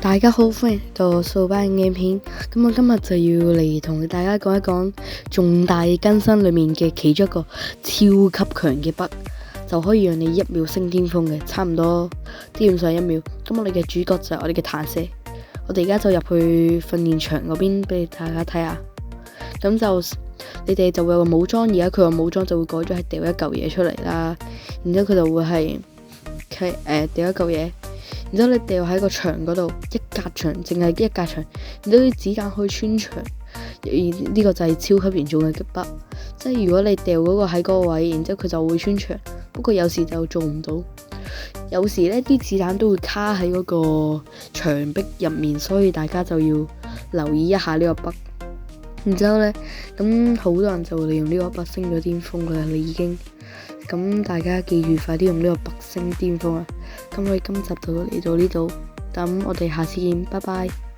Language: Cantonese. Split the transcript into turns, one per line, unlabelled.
大家好，歡迎嚟到掃把影片。咁我今日就要嚟同大家講一講重大更新裏面嘅其中一個超級強嘅筆，就可以讓你1秒升巔峰嘅，差唔多基本上1秒。咁我哋嘅主角就係我哋嘅彈射。我哋而家就入去訓練場嗰邊俾大家睇下。咁就你哋就會有個武裝，而家佢個武裝就會改咗係掉一嚿嘢出嚟啦。然之後佢就會係掉一嚿嘢。然之後你掉喺個牆嗰度，一格牆，淨係一格牆，然之後啲子彈可以穿牆，而呢個就係超級嚴重嘅擊筆。即係如果你掉嗰個喺嗰個位，然之後佢就會穿牆，不過有時就做唔到，有時呢啲子彈都會卡喺嗰個牆壁入面，所以大家就要留意一下呢個筆。然之後呢，咁好多人就利用呢個筆升咗巔峰㗎啦，你已經。咁大家記住快啲用呢個筆升巔峰啦！咁我哋今集就嚟到呢度，咁我哋下次見，拜拜。